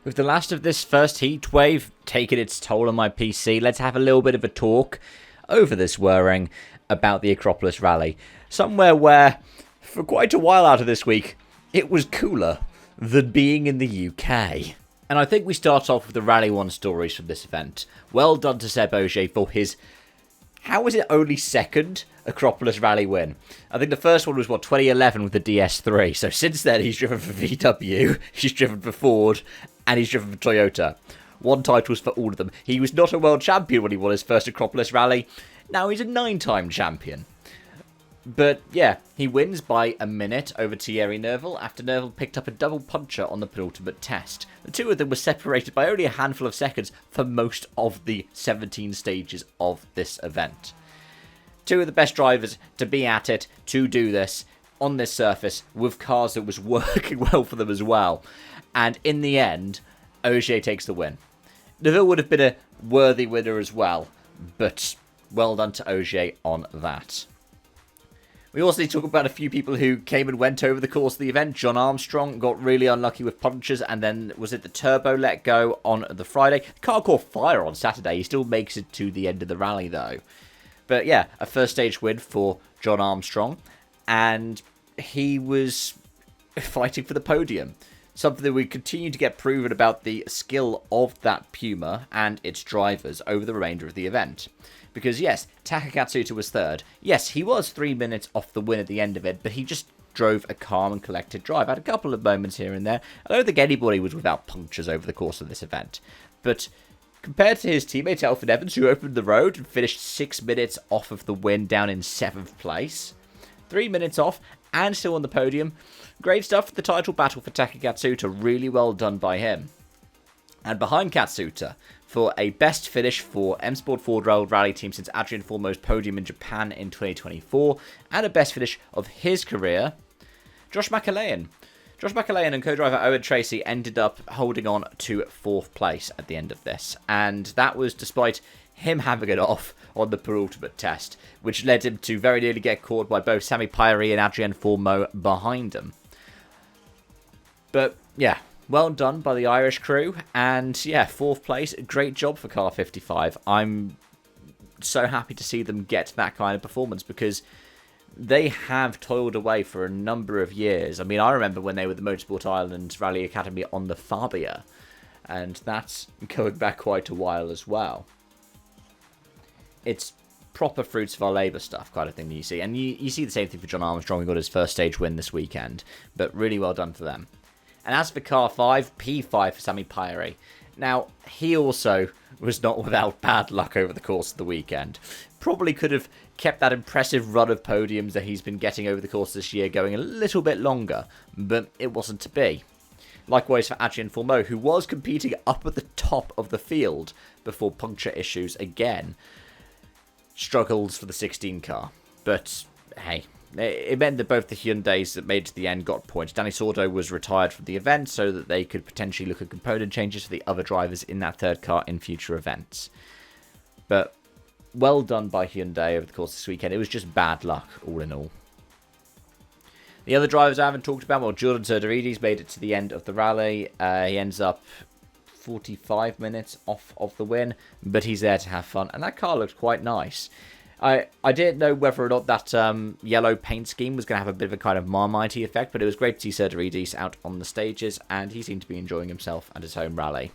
With the last of this first heat wave taking its toll on my PC, let's have a little bit of a talk over this whirring about the Acropolis rally. Somewhere where, for quite a while out of this week, it was cooler than being in the UK. And I think we start off with the Rally 1 stories from this event. Well done to Seb Ogier for his, how was it only second Acropolis rally win? I think the first one was, 2011 with the DS3. So since then, he's driven for VW, he's driven for Ford, and he's driven for Toyota. 1 titles for all of them. He was not a world champion when he won his first Acropolis rally. Now he's a 9-time champion. But yeah, he wins by a minute over Thierry Neuville after Neuville picked up a double puncher on the penultimate test. The two of them were separated by only a handful of seconds for most of the 17 stages of this event. Two of the best drivers to be at it, to do this, on this surface, with cars that was working well for them as well. And in the end, Ogier takes the win. Neuville would have been a worthy winner as well, but well done to Ogier on that. We also need to talk about a few people who came and went over the course of the event. John Armstrong got really unlucky with punches, and then was it the turbo let go on the Friday? The car caught fire on Saturday. He still makes it to the end of the rally though. But yeah, a first stage win for John Armstrong, and he was fighting for the podium. Something that we continue to get proven about the skill of that Puma and its drivers over the remainder of the event. Because yes, Taka Katsuta was third. Yes, he was 3 minutes off the win at the end of it, but he just drove a calm and collected drive. Had a couple of moments here and there. I don't think anybody was without punctures over the course of this event. But compared to his teammate Alfred Evans, who opened the road and finished 6 minutes off of the win down in 7th place, 3 minutes off and still on the podium. Great stuff for the title battle for Taka Katsuta. Really well done by him. And behind Katsuta, for a best finish for M Sport Ford Road Rally Team since Adrian Formo's podium in Japan in 2024, and a best finish of his career, Josh McAlean. Josh McAlean and co-driver Owen Tracy ended up holding on to 4th place at the end of this, and that was despite him having it off on the penultimate test, which led him to very nearly get caught by both Sami Pyrie and Adrian Formeau behind him. But yeah, well done by the Irish crew, and yeah, 4th place, great job for Car 55. I'm so happy to see them get that kind of performance, because they have toiled away for a number of years. I mean, I remember when they were the Motorsport Ireland Rally Academy on the Fabia, and that's going back quite a while as well. It's proper fruits of our labour stuff kind of thing that you see. And you see the same thing for John Armstrong, who got his first stage win this weekend. But really well done for them. And as for car 5, P5 for Sami Pyrie. Now, he also was not without bad luck over the course of the weekend. Probably could have kept that impressive run of podiums that he's been getting over the course of this year going a little bit longer, but it wasn't to be. Likewise for Adrian Formeau, who was competing up at the top of the field before puncture issues again struggles for the 16 car. But hey, it meant that both the Hyundais that made it to the end got points. Danny Sordo was retired from the event so that they could potentially look at component changes for the other drivers in that third car in future events. But well done by Hyundai over the course of this weekend. It was just bad luck, all in all. The other drivers I haven't talked about, well, Jordan Zerdarides made it to the end of the rally. He ends up 45 minutes off of the win, but he's there to have fun, and that car looked quite nice. I didn't know whether or not that yellow paint scheme was going to have a bit of a kind of Marmite effect, but it was great to see Zerdarides out on the stages, and he seemed to be enjoying himself at his home rally.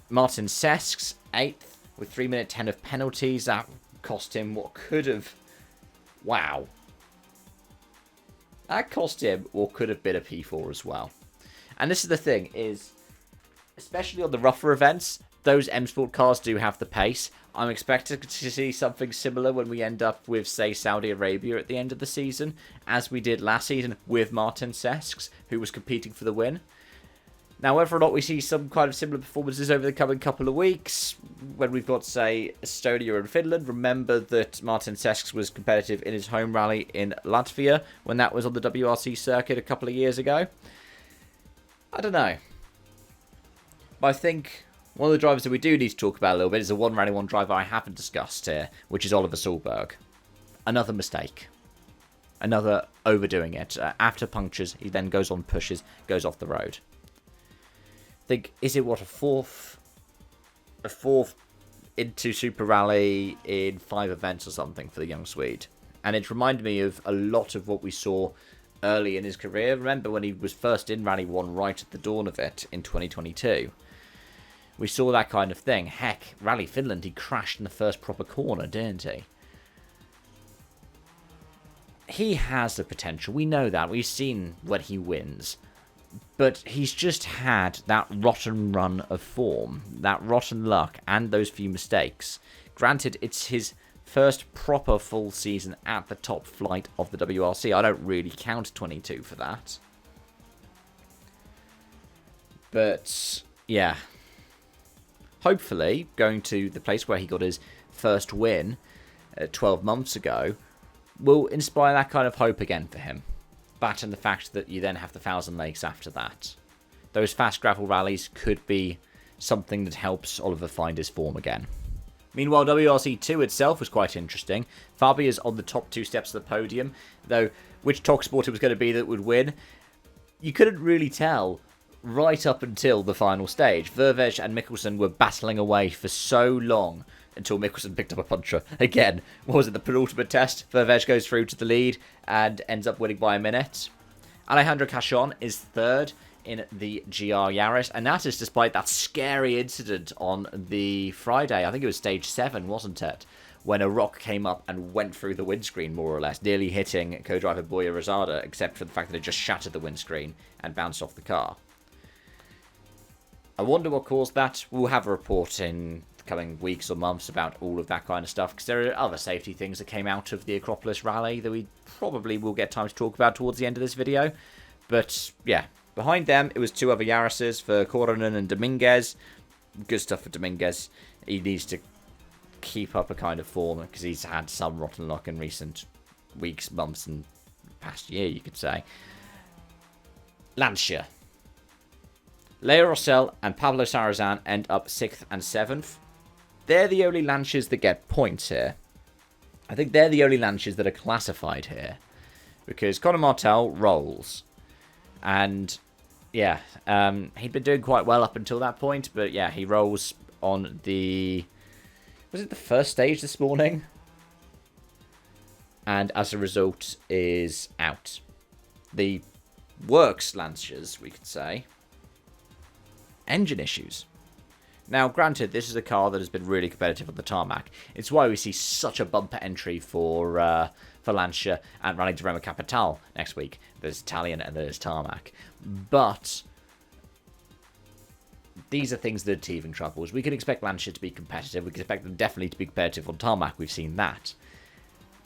Martin Sesks, 8th, with 3 minute 10 of penalties. That cost him what could have... Wow. That cost him what could have been a P4 as well. And this is the thing, is especially on the rougher events, those M Sport cars do have the pace. I'm expecting to see something similar when we end up with, say, Saudi Arabia at the end of the season, as we did last season with Martin Sesks, who was competing for the win. Now, whether or not we see some kind of similar performances over the coming couple of weeks, when we've got, say, Estonia and Finland, remember that Martin Sesks was competitive in his home rally in Latvia, when that was on the WRC circuit a couple of years ago. I don't know. But I think one of the drivers that we do need to talk about a little bit is the one Rally 1 driver I haven't discussed here, which is Oliver Solberg. Another mistake. Another overdoing it. After punctures, he then goes on pushes, goes off the road. think, is it what, a fourth into Super Rally in 5 events or something for the young Swede. And it reminded me of a lot of what we saw early in his career. Remember when he was first in Rally 1 right at the dawn of it in 2022? We saw that kind of thing. Heck, Rally Finland, he crashed in the first proper corner, didn't he? He has the potential. We know that. We've seen when he wins. But he's just had that rotten run of form, that rotten luck, and those few mistakes. Granted, it's his first proper full season at the top flight of the WRC. I don't really count 22 for that. But, yeah. Hopefully, going to the place where he got his first win 12 months ago will inspire that kind of hope again for him. That and the fact that you then have the 1,000 Lakes after that. Those fast gravel rallies could be something that helps Oliver find his form again. Meanwhile, WRC 2 itself was quite interesting. Fabi is on the top 2 steps of the podium, though which TalkSport it was going to be that would win, you couldn't really tell right up until the final stage. Vervej and Mikkelsen were battling away for so long until Mikkelsen picked up a puncher. Again, what was it, the penultimate test? Vervej goes through to the lead and ends up winning by a minute. Alejandro Cachon is third in the GR Yaris, and that is despite that scary incident on the Friday. I think it was stage 7, wasn't it? When a rock came up and went through the windscreen, more or less, nearly hitting co-driver Boya Rosada, except for the fact that it just shattered the windscreen and bounced off the car. I wonder what caused that. We'll have a report in the coming weeks or months about all of that kind of stuff, because there are other safety things that came out of the Acropolis rally that we probably will get time to talk about towards the end of this video. But, yeah. Behind them, it was 2 other Yarises for Coronen and Dominguez. Good stuff for Dominguez. He needs to keep up a kind of form because he's had some rotten luck in recent weeks, months, and past year, you could say. Lancia. Leo Rossell and Pablo Sarrazin end up 6th and 7th. They're the only Lancias that get points here. I think they're the only Lancias that are classified here. Because Conor Martel rolls. And yeah, he'd been doing quite well up until that point, but yeah, he rolls on the... Was it the first stage this morning? And as a result, is out. The works Lancias, we could say. Engine issues. Now, granted, this is a car that has been really competitive on the tarmac. It's why we see such a bumper entry for Lancia and Rally di Roma Capitale next week. There's Italian and there's tarmac. But these are things that are teething troubles. We can expect Lancia to be competitive. We can expect them definitely to be competitive on tarmac. We've seen that.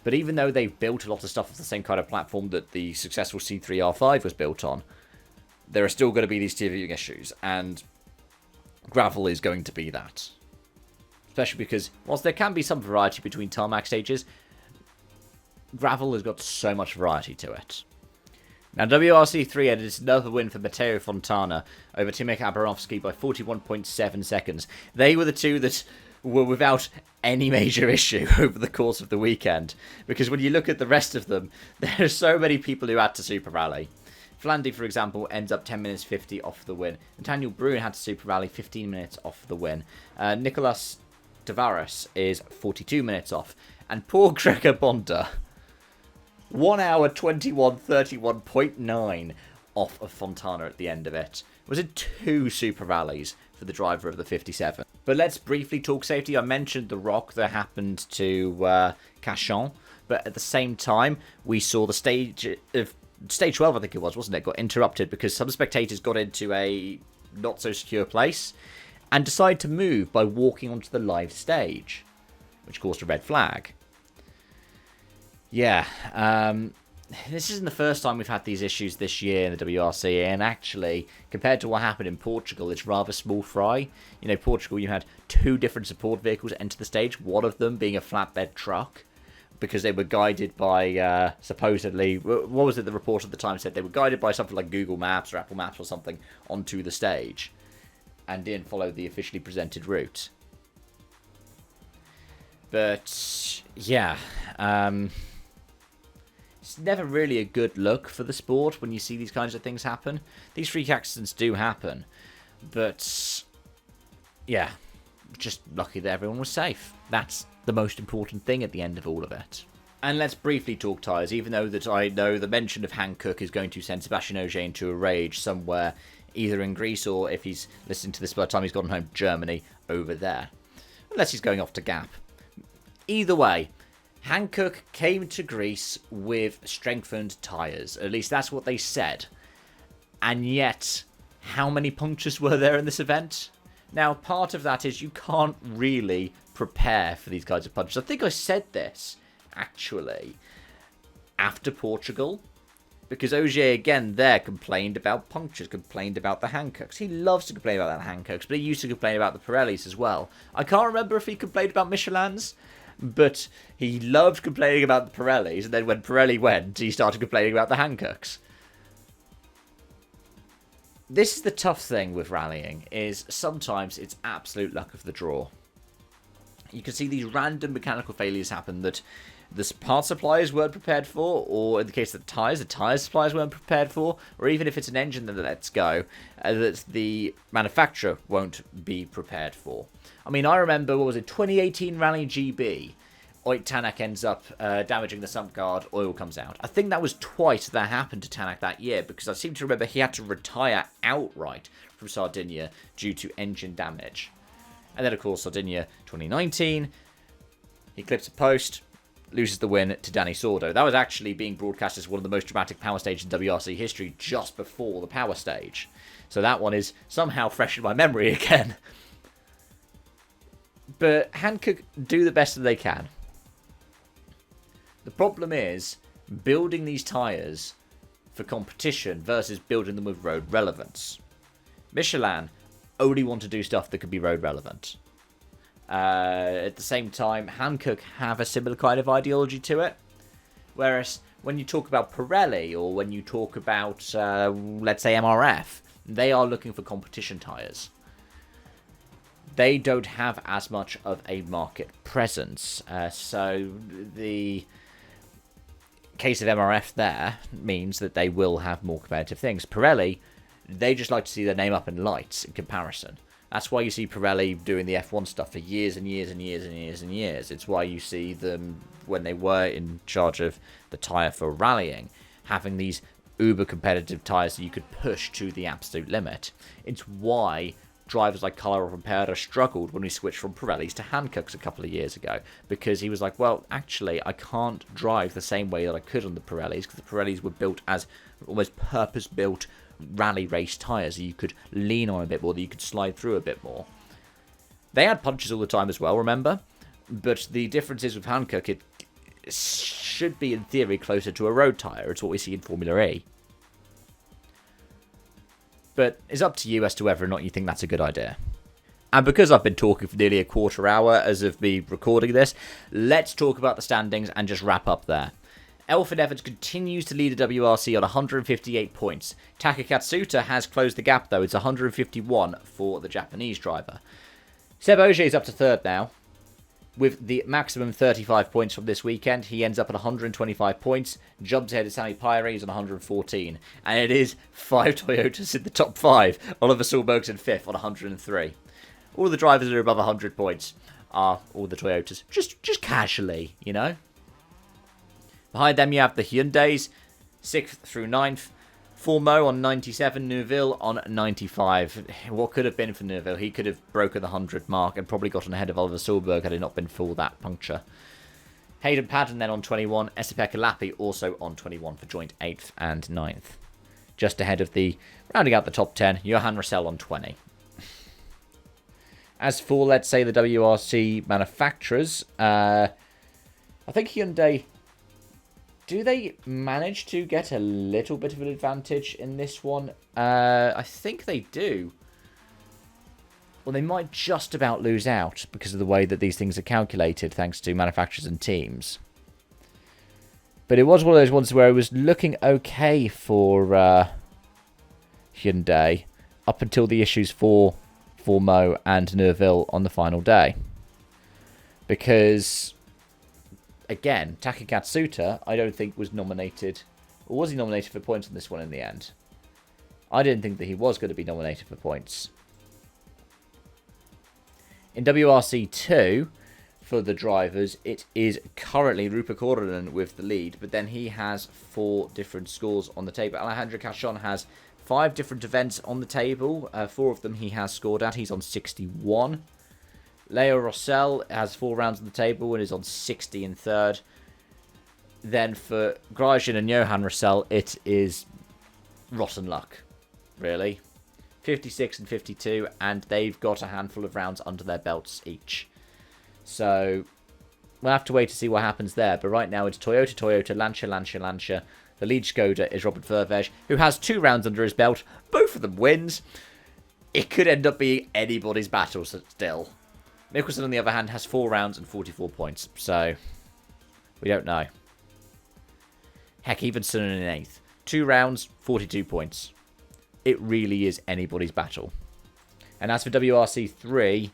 But even though they've built a lot of stuff off the same kind of platform that the successful C3R5 was built on, there are still going to be these teething issues. And gravel is going to be that. Especially because, whilst there can be some variety between tarmac stages, gravel has got so much variety to it. Now, WRC3 added another win for Matteo Fontana over Timek Abramovsky by 41.7 seconds. They were the two that were without any major issue over the course of the weekend. Because when you look at the rest of them, there are so many people who had to Super Rally. Flandy, for example, ends up 10 minutes 50 off the win. Nathaniel Bruin had to Super Rally 15 minutes off the win. Nicolas Tavares is 42 minutes off. And poor Gregor Bonda, 1 hour 21:31.9 off of Fontana at the end of it. Was it 2 Super Rallies for the driver of the 57? But let's briefly talk safety. I mentioned the rock that happened to Cachon, but at the same time, we saw the stage 12, I think it was, wasn't it? Got interrupted because some spectators got into a not so secure place and decided to move by walking onto the live stage, which caused a red flag. Yeah, this isn't the first time we've had these issues this year in the WRC, and actually, compared to what happened in Portugal, it's rather small fry. You know, Portugal, you had 2 different support vehicles enter the stage, one of them being a flatbed truck, because they were guided by, supposedly, what was it the report at the time said? They were guided by something like Google Maps or Apple Maps or something onto the stage, and didn't follow the officially presented route. But, yeah, it's never really a good look for the sport when you see these kinds of things happen. These freak accidents do happen. But, yeah, just lucky that everyone was safe. That's the most important thing at the end of all of it. And let's briefly talk tyres, even though that I know the mention of Hankook is going to send Sebastian Ogier into a rage somewhere, either in Greece or, if he's listening to this by the time he's gotten home, Germany, over there. Unless he's going off to Gap. Either way, Hankook came to Greece with strengthened tyres. At least that's what they said. And yet, how many punctures were there in this event? Now, part of that is you can't really prepare for these kinds of punctures. I think I said this, actually, after Portugal. Because Ogier, again, there complained about punctures, complained about the Hankooks. He loves to complain about the Hankooks, but he used to complain about the Pirellis as well. I can't remember if he complained about Michelin's, but he loved complaining about the Pirellis, and then when Pirelli went, he started complaining about the Hankooks. This is the tough thing with rallying, is sometimes it's absolute luck of the draw. You can see these random mechanical failures happen that the part suppliers weren't prepared for, or in the case of the tyre suppliers weren't prepared for, or even if it's an engine that lets go, that the manufacturer won't be prepared for. I mean, I remember, 2018 Rally GB, Oyt Tanak ends up damaging the sump guard, oil comes out. I think that was twice that happened to Tanak that year, because I seem to remember he had to retire outright from Sardinia due to engine damage. And then, of course, Sardinia 2019, he clips a post, loses the win to Danny Sordo. That was actually being broadcast as one of the most dramatic power stages in WRC history just before the power stage. So that one is somehow fresh in my memory again. But Hankook do the best that they can. The problem is building these tyres for competition versus building them with road relevance. Michelin only want to do stuff that could be road relevant. At the same time, Hankook have a similar kind of ideology to it. Whereas when you talk about Pirelli or when you talk about, let's say, MRF, they are looking for competition tyres. They don't have as much of a market presence. So the case of MRF there means that they will have more competitive things. Pirelli, they just like to see their name up in lights in comparison. That's why you see Pirelli doing the F1 stuff for years and years and years and years and years. It's why you see them, when they were in charge of the tyre for rallying, having these uber competitive tyres that you could push to the absolute limit. It's why drivers like Carlo Rompera struggled when we switched from Pirellis to Hankooks a couple of years ago, because he was like, well, actually, I can't drive the same way that I could on the Pirellis, because the Pirellis were built as almost purpose-built rally race tyres that you could lean on a bit more, that you could slide through a bit more. They had punches all the time as well, remember? But the difference is with Hankook, it should be in theory closer to a road tyre. It's what we see in Formula E. But it's up to you as to whether or not you think that's a good idea. And because I've been talking for nearly a quarter hour as of me recording this, let's talk about the standings and just wrap up there. Elfyn Evans continues to lead the WRC on 158 points. Taka Katsuta has closed the gap though. It's 151 for the Japanese driver. Seb Ogier is up to third now. With the maximum 35 points from this weekend, he ends up at 125 points. Jumps ahead of Sami Pyre, he's on 114. And it is 5 Toyotas in the top 5. Oliver Solberg's in 5th on 103. All the drivers that are above 100 points are all the Toyotas. Just casually, you know. Behind them you have the Hyundais, 6th through 9th. Formeau on 97, Neuville on 95. What could have been for Neuville? He could have broken the 100 mark and probably gotten ahead of Oliver Solberg had it not been for that puncture. Hayden Paddon then on 21. Esapekka Lappi also on 21 for joint 8th and 9th. Just ahead of the, rounding out the top 10, Johan Russell on 20. As for, let's say, the WRC manufacturers, I think Hyundai, do they manage to get a little bit of an advantage in this one? I think they do. Well, they might just about lose out because of the way that these things are calculated, thanks to manufacturers and teams. But it was one of those ones where it was looking okay for Hyundai up until the issues for Formeau and Neuville on the final day. Because, again, Taka Katsuta, I don't think was nominated, or was he nominated for points on this one in the end? I didn't think that he was going to be nominated for points. In WRC2, for the drivers, it is currently Rupert Cordonen with the lead, but then he has 4 different scores on the table. Alejandro Cachon has 5 different events on the table. 4 of them he has scored at. He's on 61. Leo Rossell has 4 rounds on the table and is on 60 in third. Then for Grosjean and Johan Rossell, it is rotten luck, really. 56 and 52, and they've got a handful of rounds under their belts each. So we'll have to wait to see what happens there. But right now it's Toyota, Lancia. The lead Skoda is Robert Vervej, who has 2 rounds under his belt. Both of them wins. It could end up being anybody's battle still. Mikkelsen, on the other hand, has 4 rounds and 44 points. So we don't know. Heck, even Sunnen in 8th. 2 rounds, 42 points. It really is anybody's battle. And as for WRC3,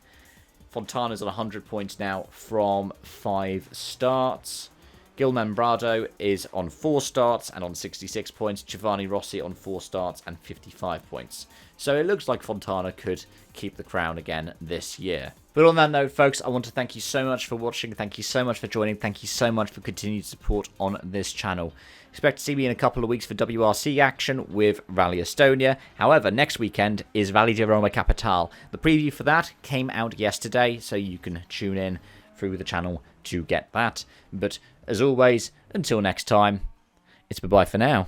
Fontana's on 100 points now from 5 starts. Gil Membrado is on 4 starts and on 66 points. Giovanni Rossi on 4 starts and 55 points. So it looks like Fontana could keep the crown again this year. But on that note, folks, I want to thank you so much for watching. Thank you so much for joining. Thank you so much for continued support on this channel. Expect to see me in a couple of weeks for WRC action with Rally Estonia. However, next weekend is Rally di Roma Capitale. The preview for that came out yesterday, so you can tune in through the channel to get that. But as always, until next time, it's bye-bye for now.